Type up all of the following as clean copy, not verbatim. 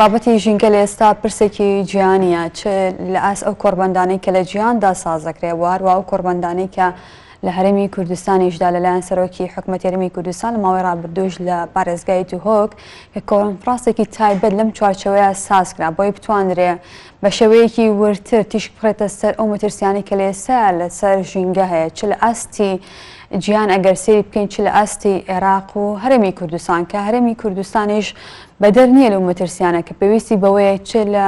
بابەتی ژینگە لە ئێستا پرسێکی گیانیە چ لە ئاس ئەو کۆربەندانەی کە لە جیهاندا سازەکرێ وهروە ئەو کۆربەندانەی کە لە هەرێمی کوردستانیشدا لەلایەن سەرۆکی حکومەتی هەرێمی کوردستان لە ماوەی ڕابردووش لە پارێزگای توهۆک کە کۆنفرانسێکی تایبەت لەم چوارچەوەیە سازکرا بۆی بتوانرێ بە شێوەیەکی ورتر تیشک بخڕێتە سەر ئەو مەترسیانی کە لە ئێستا لەسەر ژینگە هەیە چ لە ئاستی جیهان ئەگەر سێری بکەین چ لە ئاستی عێراق و هەرێمی کوردستان کە هەرێمی کوردستانیش بەدەر نییە لەو مەترسیانە کە پێویستی بەوەیە چ لە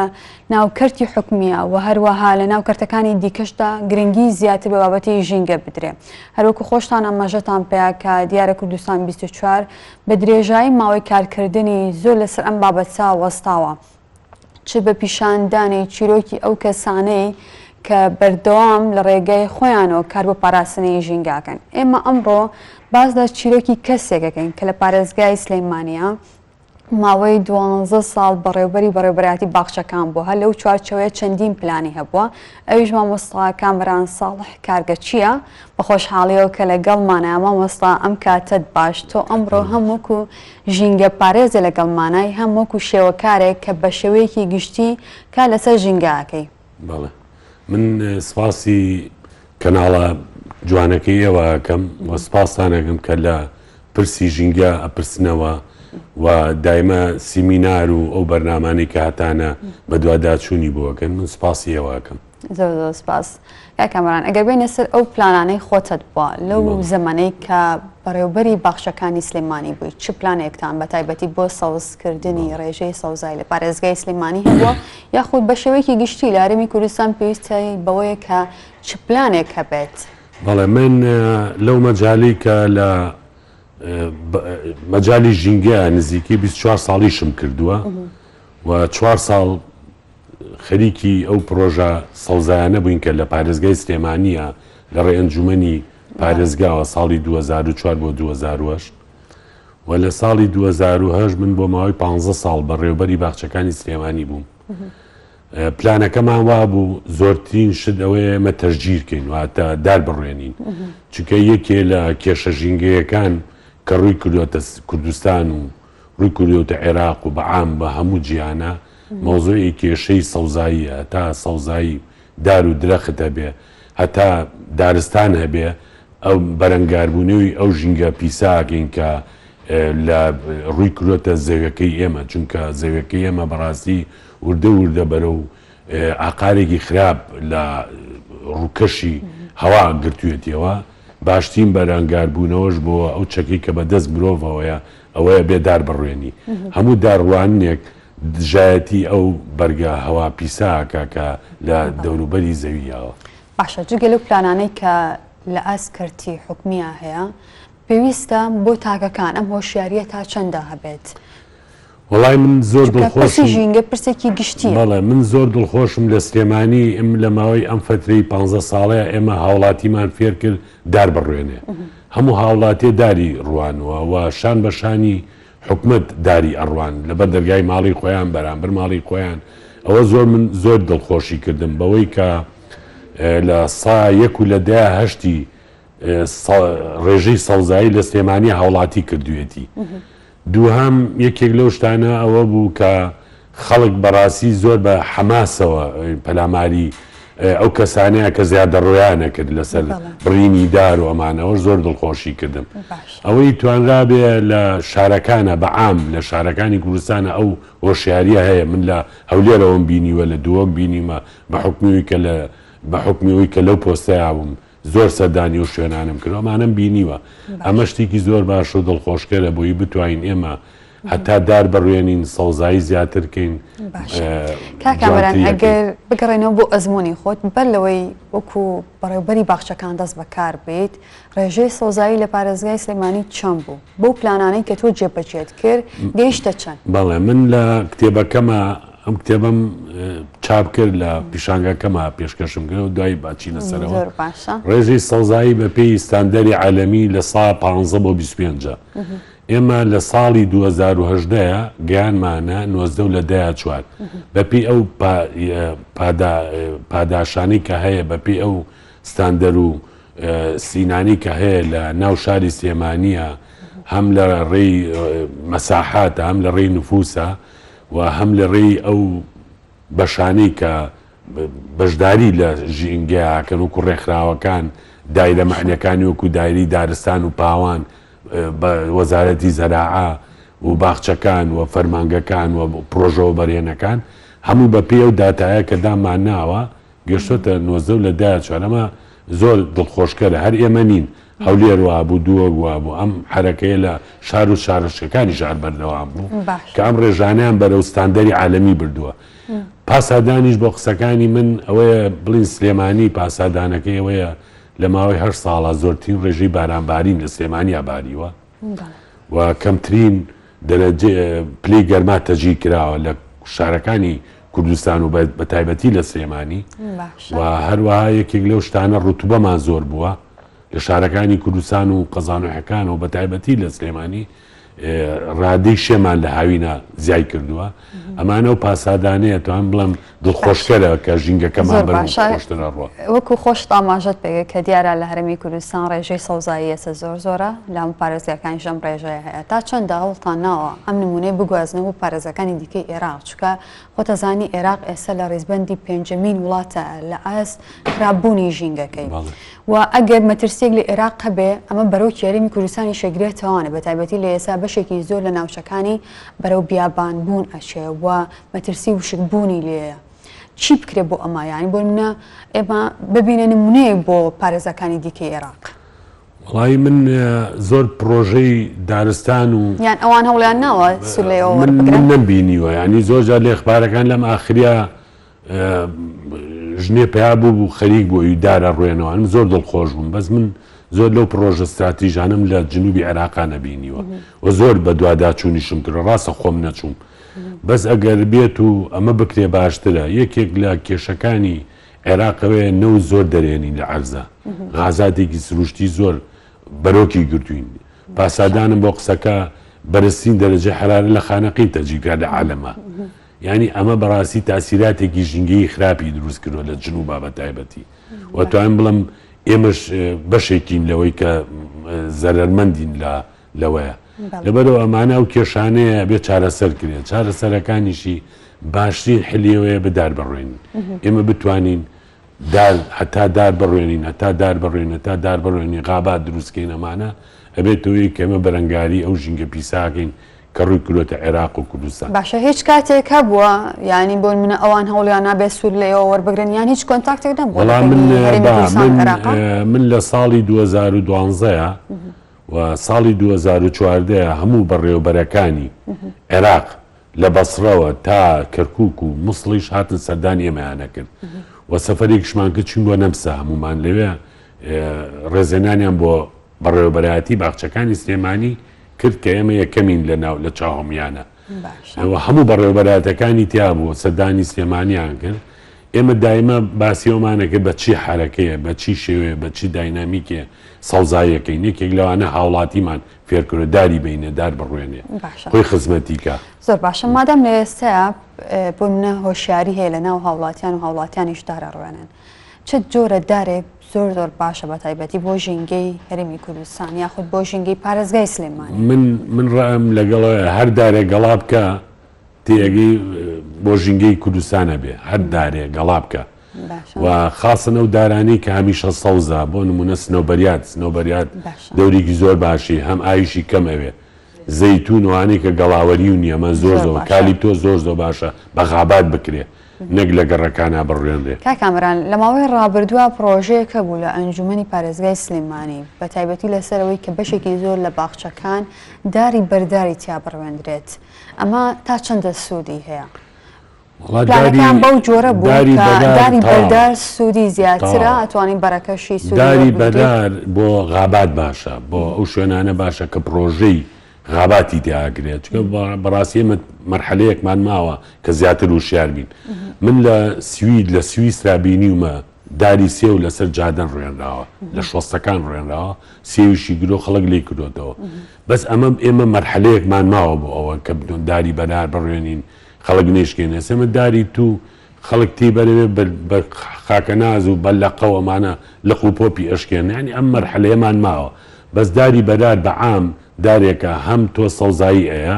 ناوکەرتی حکومیە و هەروەها لە ناوکەرتەکانی دیکەشدا گرنگی زیاتر بە بابەتی ژینگە بدرێ. هەروەکو خۆشتان ئەمەژەتان پێیا کە دیارە کوردستان 24 بە درێژایی ماوەی کارکردنی زۆر لەسەر ئەم بابەتە وەستاوە چ بە پیشاندانی چیرۆکی ئەو کەسانەی کە بەردەوام لە ڕێگەی خۆیانەوە کار بۆ پاراستنی ژینگاکەن. ئێمە ئەمڕۆ باز لە چیرۆکی کەسێکەکەین کە لە پارێزگای سلەیمانیە ماوەی 12 ساڵ بەڕێوەبەری باخچەکان بووە هەر لەو چوارچەوەیە چەندین پلانی هەبووە ئەویش مامۆستا کامران ساڵح کارگەچیە بە خۆشحاڵیەوە کە لەگەڵمانە مامۆستا ئەم کاتت باش تۆ ئەمڕۆ هەمووکو ژینگە پارێزە لەگەڵمانای هەمووکو شێوەکارێک کە بە شێوەیەکی گشتی کا لەسەر ژینگاکەی. بەڵێ من سپاسی کەناڵە جوانەکەی ئێوە ئەکەم و سپاسانەکەم کە لە پرسی ژینگە ئەپرسنەوە و دایمە سیمینار و ئەو بەرنامانی کە هەتانە بە دوواداچوونی بۆکەن من سپاسی ئێوەکەم. زۆر سپاس کامران ئەگەر بێنە سەر ئەو پلانانەی خۆتت بووە لەو زەمانەی کە بەڕێوەبەری باخچەکانی سلەیمانی بووی چ پلانێکتان بە تایبەتی بۆ سەوزکردنی ڕێژەی سەوزای لە پارێزگای سلەیمانی هەبووە یاخود بە شێوەیەکی گشتی لە هەرێمی کوردستان پێویستی بەوەیە کە چ پلانێک هەبێت؟ بەڵێ من لەو مەجالی کە لە مەجای ژینگە نزیکی 24 ساڵیشم کردووە و 4 ساڵ خەریکی ئەو پرۆژە سەوزایانە بووین کە لە پارێزگای سلێمانیە لە ڕێ ئەنجومەنی پارێزگاوە ساڵی 2004 بۆ 2008 و لە ساڵی 2008 من بۆ ماوەی 15 ساڵ بە ڕێوەبەری باخچەکانی سلێمانی بووم. پلانەکەمان وا بوو زۆرترین شت ئەوەیە ئێمە تەشجیرکەین واتە دار بڕێنین چونکە یەکێ لە کێشە ژینگەیەکان کە ڕووی کردوتە کوردستان و ڕووی کردوتە عێراق و بەعام بە هەموو جیهانە مۆزوعی کێشەی سەوزاییە هەتا سەوزایی دار و درەخت هەبێ هەتا دارستان هەبێ ئەو بەرەنگاربوونەوەی ئەو ژینگە پیساکەین کە لە ڕووی کردوتە زەویەکەی ئێمە چونکە زەویەکەی ئێمە بەڕاستی وردە بەرە و عقارێکی خراپ لە ڕووکەشی هەوا گرتوێتیەوە باشترین بەرەنگاربوونەوەش بۆ ئەو چەکەی کە بەدەست مرۆڤەوەیە ئەوەیە بێدار بڕوێنی هەموو داڕوانێک دژایەتی ئەو بەرگە هەوا پیساکە کە لە دەوروبەری زەویەوە. باشە جگە لەو پلانانەی کە لە ئاسکەرتی حکومیە هەیە پێویستە بۆ تاگەکان ئەم هۆشیاریە تا چەندە هەبێت؟ وەڵای من زۆر دڵخۆشم ژینگە پرسێکی گشتیە. بەڵێ من زۆر دڵخۆشم لە سلێمانی ئەم لە ماوەی ئەم فترەی 15 ساڵەیە ئێمە هاوڵاتیمان فێر کرد دار بڕوێنێ هەموو هاوڵاتێ داری ڕوانەوە و شان بە شانی حکومت داری ئەڕوان لەبەر دەرگای ماڵی خۆیان بەرامبەر ماڵی خۆیان ئەوە زۆر من زۆر دڵخۆشی کردم بەوەی کە لە سا 1 لە 10 ڕێژەی سەوزایی لە سلێمانی هاوڵاتی کردوێتی. دووهەم یەکێک لەو شتانە ئەوە بوو کە خەڵک بەڕاستی زۆر بە حەماسەوە پەلاماری ئەو کەسانەیە کە زیادە ڕۆیانە کرد لەسەر بڕینی دار و ئەمانەوە زۆر دڵخۆشی کردم. ئەوەی توانرا بێ لە شارەکانە بەعام لە شارەکانی کوردستانە ئەو هۆشیاریە هەیە من لە هەولێرەوەم بینیوە لە دووەک بینیمە بە حکمیەوەی کە لەو پۆستەیە بووم زۆر سەردانی و شوێنانم کرد ئەمانم بینیوە ئەمە شتێکی زۆر باش و دڵخۆشکەرە بۆی بتوانین ئێمە هەتا دار بڕوێنین سەوزایی زیاترکەین. کاکامەران ئەگەر بگەڕێنەوە بۆ ئەزمموی خۆت بەر لەوەی وەکو بەڕێوەبەری باخچەکان دەست بەکار بێت ڕێژەی سەوزایی لە پارێزگای سلەیمانی چەند بوو بۆ پلانانەی کە تۆ جێبەجێت کرد گەیشتە چەند؟ بەڵێ من لە کتێبەکەمە ئەم کتێبم چاپ کرد لە پیشانگەکەمە پێشکەشم کرد و دوای باچینە سەرەوە ڕێژەی سەوزایی بە پێی ستاندەری عالەمی لە سا 15 بۆ 25 ئێمە لە ساڵی 2010 گەیانمانە 90 لە 14 بەپی ئەو پاداشانی کە هەیە بەپی ئەو ستاندەر و سینانی کە هەیە لە ناو شاری سلێمانیە هەم لە ڕێی مەساحاتە هەم لە ڕێی نفوسە و هەم لە ڕێی ئەو بەشانەی کە بەشداری لە ژینگەکەن وەکو ڕێکخراوەکان دایرە معنیەکانی وەکو دایری دارستان و پاوان بە وەزارەتی زەراعە و باخچەکان و فەرمانگەکان و پرۆژە و بەرهێنەکان هەموو بە پێ و داتایە کە دامان ناوە گەشتۆتە 90 لە 14 ئەمە زۆر دڵخۆشکەرە هەر ئێمە نین هەولێر وابوو دووە وابوو ئەم حرەکەیە لە شار و شارشەکانی شار بەردەوام بوو کە ئەم ڕێژانیان بەرەو ستاندەری عالەمی بردووە. پاسادانیش بۆ قسەکانی من ئەوەیە بڵین سلێمانی پاسادانەکەی ئەوەیە لە ماوەی 8 ساڵە زۆرترین ڕێژەی بارانبارین لە سلێمانیا باریوە و کەمترین دەرەجە پلەی گەرما تەجی کراوە لە شارەکانی کوردستان و بە تایبەتی لە سلێمانی و هەروەها یەکێک لەو شتانە ڕوتوبەمان زۆر بووە لە شارەکانی کوردستان و قەزانوحەکان و بە تایبەتی لە سلێمانی ڕادەی شێمان لە هاوینە زیای کردووە. ئەمانە و پاسادانەیە توان بڵم دڵخۆشکەرە کە ژینگەکەمان بەرخۆشترە ڕوە. وەکو خۆش ئاماژەت پێگە کە دیارە لە هەرمی کوردستان ڕێژەی سەوزایی ئێستا زۆرە لام پارێزگاکانی ژەم ڕێژەیە هەیە تا چەندە هەوڵتان ناوە ئەم نمونەی بگوازنەوە بپارێزەکانی دیکەی عێراق چکە خۆتەزانی عێراق ئێستا لە ڕێزبەندی پێنجەمین وڵاتە لە ئاست خراپبوونی ژینگەکەی و ئەگەر مەترسیێک لە عێراق هەبێ ئەمە بەرەو یاریمی کوردستانی شەگرێتەوانە بە تایبەتی لە ئێستا بەشێکی زۆر لە ناوچەکانی بەرەو بیابانبوون ئەچێ و مەترسی وشکبوونی لێیە. چی بکرێ بۆ ئەمە یانی بۆ منە ئێمە ببینە نمونەیە بۆ پارێزەکانی دیکەی عێراق؟ وڵی من زۆر پرۆژەی دارستان و یان ئەوان هەوڵیان ناوە من نەبینیوە ینی زۆر جار لە ئەخبارەکان لەم ئاخریا ژنێ پیا بوو خەریک بۆ ئیدارە ڕوێنەوە من زۆر دڵخۆش بووم بەس من زۆر لەو پرۆژە استراتیژانم لە جنوبی عێراقا نەبینیوە و زۆر بە دوواداچوونیشم کرد ڕاستە خۆم نەچووم بەس ئەگەر بێت و ئەمە بکرێ باشترە یەکێک لە کێشەکانی عێراقەوەیە نەو زۆر دەرێنین لە عەرزە غازاتێکی سروشتی زۆر بەرۆکی گرتوین پاسادانم بۆ قسەکە بەرزترین دەرەجە حرارە لە خانەقی تەجیکرا لە عالەمە یعنی ئەمە بەڕاستی تاسیراتێکی ژینگەی خراپی دروست کردووە لە جنوبا بە تایبەتی و توانم بڵم ئێمەش بەشێکین لەوەی کە زەرەرمەندین لەوەیە لەبەرەوە ئەمانە ئەو کێشانەیە بێ چارەسەر کرێت چارەسەرەکانیشی باشترین حلیەوەیە بدار بڕۆین ئێمە بتوانین هەتا دار بڕوێنین هەتا دار بڕوێن هەتا دار بڕوێنی غابات دروستکەین ئەمانە ئەبێتەوەی کە ئێمە بەرەنگاری ئەو ژینگە پیساکەین کە ڕووی کردوتە عێراق و کوردستان. باشە هیچ کاتێک هەبووە ینی بۆ منە ئەوان هەوڵیان نابێت سوور لەوە وەربگرن یان هیچ کۆنتاکتێک نەبووە؟ من لە ساڵی 2012 و ساڵی 2014 هەموو بەڕێوەبەرەکانی عێراق لە بەسڕەوە تا کەرکووک و مووسڵیش هاتن سەردانی ئێمەیانە کرد و سەفەرێکشمان کرد چون بۆ نەمسا هەمومان لەوێ ڕێزێنانیان بۆ بەڕێوەبەرایەتی باخچەکانی سلێمانی کرد کە ئێمە یەکەمین لە چاوەمیانە هەموو بەڕێوەبەرایەتەکانی تیا بوو سەردانی سلێمانیان کرد ئێمە دایمە باسیەوەمانەکە بە چی حرەکەیە بە چی شێوەیە بە چی داینامیکێ سەوزایەکەی نێکێک لەوانە هاوڵاتیمان فێرکردە داری بینە دار بڕوێنێ خۆی خزمەتیکە. زۆر باشە مادەم لە ئێستا بۆ منە هۆشیاری هەیە لە ناو هاوڵاتیان و هاوڵاتیانیش دارە ڕوێنن چ جۆرە دارێک زۆر باشە بە تایبەتی بۆ ژینگەی هەرێمی کوردستان یاخود بۆ ژینگەی پارێزگای سلێمانی؟ من ڕائم لەگەڵەوە هەر دارێک گەڵا بکە تێگەی بۆ ژینگەی کوردستانە بێ هەر دارێک گەڵا بکە و خاصن ئەو دارانی کە هەمیشە سەوزە بۆ نمونە سنەوبەریات دەورێکی زۆر باشی هەم ئاویشی کەمەوێ زەیتون وانەی کە گەڵاوەری و نیەمە زۆر کالیپتۆ زۆر باشە بە غابات بکرێ نەک لە گەڕەکانە بڕوێنرێ. کاکامران لە ماوەی ڕابردووە پرۆژەیەکە بوو لە ئەنجومەنی پارێزگای سلێمانی بە تایبەتی لەسەرەوەی کە بەشێکی زۆر لە باخچەکان داری بەرداری تیا بڕوێندرێت ئەمە تا چەندە سوودی هەیە؟ پلانەکان بەو جۆرە بوو داری بەردار سوودی زیاترە ئەتوانین بەرەکەشی سوودی داری بەدار بۆ غابات باشە بۆ ئەو شوێنانە باشە کە پرۆژەی غاباتی تیاگرێت چکە بەڕاستی ئێمە مەرحەلەیەکمان ماوە کە زیاتر وشیار بین من لە سویسرا بینیومە داری سێ و لەسەر جادەن ڕوێنراوە لە شۆستەکان ڕوێنراوە سێویشی گرۆ خەڵک لێ کردوتەوە بەس ئێمە مەرحەلەیەکمان ماوە بۆ ئەوە کە بدون داری بەدار بڕوێنین خەڵک نێشکێنێ ئێمە داری تو خەڵک تی بەرەوێ بە خاکەناز و بەلەقەوەمانە لە قوپۆپی ئەشکێن ینی ئەم مەرحەلەیەمان ماوە بەس داری بەدار بەعام دارێکە هەم تۆ سەوزایی ئەیە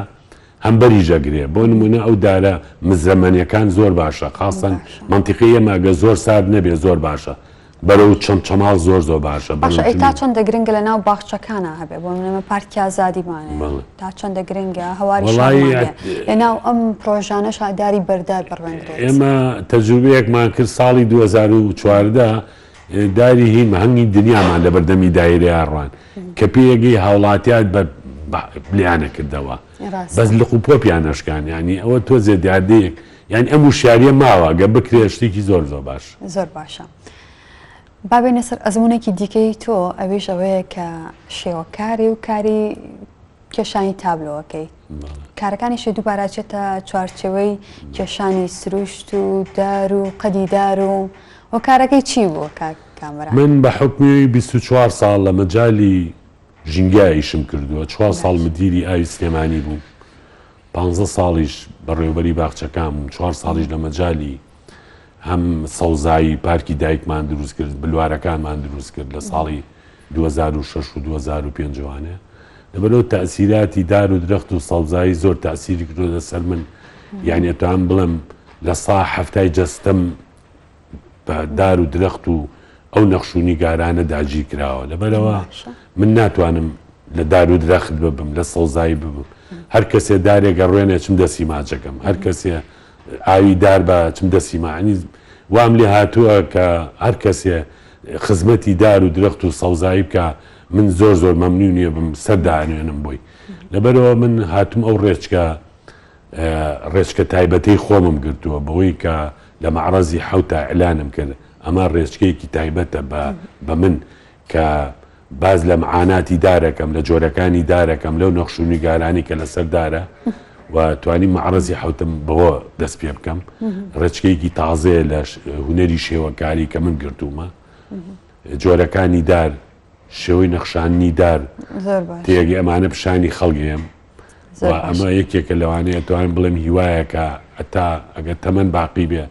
هەمبەری ژەگرێ بۆ نمونە ئەو دارە مزرەمەنیەکان زۆر باشە خاستن منتیقی ئێمەگە زۆر سارد نەبێ زۆر باشە بەرەو چەماڵ زۆر باشە باشە ئەی تا چەندە گرنگە لە ناو باخچەکانە هەبێ بۆ نمە پارکی ئازادیمانێ تا چەندە گرنگە هەواری لە ناو ئەم پرۆژانە شاداری بەردار بڕێنرێت ئێمە تەجروبەیەکمان کرد ساڵی 2014 داری هین هەنگی دنیامان لە بەردەمی دایرەیە ڕوان کە پێیەگەی هاوڵاتیات بە بلیانە کردەوە بەس لە قوپۆپیان نشکان ینی ئەوە تۆ زێدادەیەک یعنی ئەم وشاریە ماوە گە بکرێ شتێکی زۆر باش زۆر باشە. بابێنە سەر ئەزمونێکی دیکەی تۆ ئەوێش ئەوەیە کە شێوەکاری و کاری کێشانی تابلۆەکەی کارەکانیشی دووباراچێتە چوارچەوەی کێشانی سروشت و دار و قەدیدار و کارەکەی چی بووە کامەران؟ من بە حکمی 24 ساڵ لە مەجای ژینگایشم کردووە 4 ساڵ مدیری ئاوی سلێمانی بوو 15 ساڵیش بەڕێوەبەری باخچەکان بووم 4 ساڵیش لە مەجای هەم سەوزایی پارکی دایکمان دروست کرد بلوارەکانمان دروست کرد لە ساڵی 2006 و 2005 وانێ لەبەرەوە تەئسیراتی دار و درەخت و سەوزایی زۆر تەئسیری کردو لەسەر من یعنی ئەتوان بڵم لە سا هەفتای جەستەم بە دار و درەخت و ئەو نەخش و نیگارانە داگیر کراوە لەبەرەوە من ناتوانم لە دار و درەخت ببم لە سەوزایی ببم هەر کەسێ دارێکە ڕوێنێ چم دەستی ماچەکەم هەر کەسێ ئاوی دار بە چم دەستی ماعنی وام لێ هاتووە کە هەر کەسێ خزمەتی دار و درەخت و سەوزایی بکە من زۆر مەمنون نییە بم سەردانوێنم بۆی لەبەرەوە من هاتووم ئەو ڕێچکە تایبەتەی خۆمم گرتووە بەوەی کە لە مەعرەزی حەوتا ئەعلانم کرد ئەمە ڕێچکەیەکی تایبەتە بە من کە باز لە معاناتی دارەکەم لە جۆرەکانی دارەکەم لەو نەخش و نیگارانی کە لەسەر دارە و توانی مەعرەزی حەوتم بەوە دەست پێ بکەم ڕێچکەیەکی تازەیە لە هونەری شێوەکاری کە من گرتوومە جۆرەکانی دار شێوەی نەخشانی دار تێگە ئەمانە پیشانی خەڵگەیەم و ئەمە یەکێکە لەوانەیە توانین بڵێم هیوایەکە ئەتا ئەگەر تەمەەن باقی بێ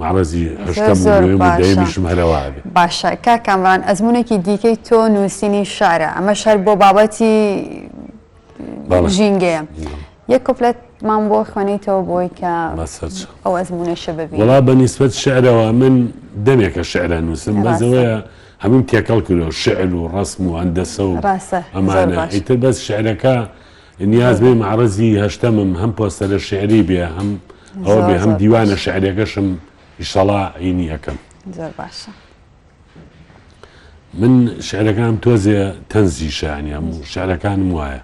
مەعرەزی هەشتەمیشم هەرەوە بێ. باشە کا کامران ئەزمونێکی دیکەی تۆ نووسینی شارە ئەمە شەر بۆ بابەتی ژینگەیە یەک کۆپلەتمان بۆ خوێنیتەوە بۆی کە ئەو ئەزمونەشە ببین. وڵا بەنیسبەت شعرەوە من دەمێکە شعرە نووسم بەزەوەیە هەموو تێکەڵ کردەوە شعر و ڕسم و هەندەسە و ئەمانە ئیتر بەس شعرەکە نیاز بێ مەعرەزی هەشتەمم هەم پۆستەرە شعری بێ هەم ئەوە بێ هەم دیوانە شعرەکەشم ئیشەڵا عینی یەکەم. زۆر باشە. من شعرەکانم تۆزێ تەنزی شانیم و شعرەکانم وایە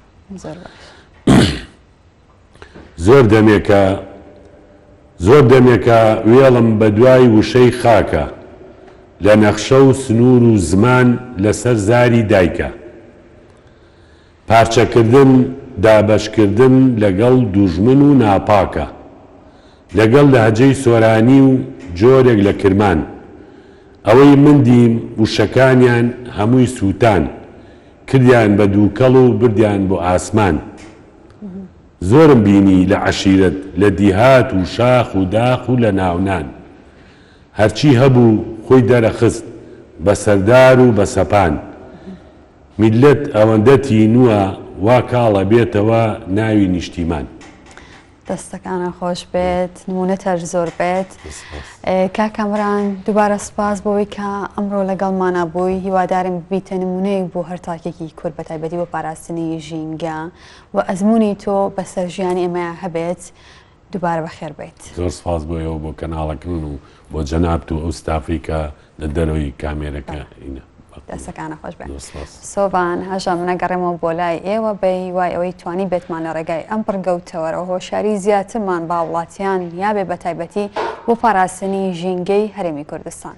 زۆر دەمێکە وێڵم بە دوای وشەی خاکە لە نەخشە و سنوور و زمان لەسەر زاری دایکە پارچەکردن دابەشکردن لەگەڵ دوژمن و ناپاکە لەگەڵ لەهەجەی سۆرانی و جۆرێک لە کرمان ئەوەی مندیم وشەکانیان هەمووی سووتان کردیان بە دووکەڵ و بردیان بۆ ئاسمان زۆرم بینی لە عەشیرەت لە دیهات و شاخ و داخ و لە ناونان هەرچی هەبوو خۆی دەرەخست بە سەردار و بە سەپان میلەت ئەوەندەتی نووە وا کاڵە بێتەوە ناوی نیشتیمان. دەستەکانە خۆش بێت نمونەتەش زۆر بێت کا کامران دووبارە سپاس بۆی کە ئەمڕۆ لەگەڵمانە بووی هیوادارم بیتە نمونەیەک بۆ هەر تاکێکی کورد بە تایبەتی بۆ پاراستنی ژینگە و ئەزمموی تۆ بەسەر ژیانی ئەمە هەبێت دووبارە بەخێر بێت. زۆر سپاس بۆیەوە بۆ کەناڵەکردن و بۆ جەنابەت و ئەو ستافریکە لە دەرەوەی کامێرەکە ئینە دەستەکانە خۆش بێت. سۆڤان هەژە منەگەڕێمەوە بۆ لای ئێوە بە هیوای ئەوەی توانی بێتمان لە ڕێگای ئەم پڕگەوتەوەرە هۆشیاری زیاترمان با وڵاتیان یابێ بە تایبەتی بۆ پاراستنی ژینگەی هەرێمی کوردستان.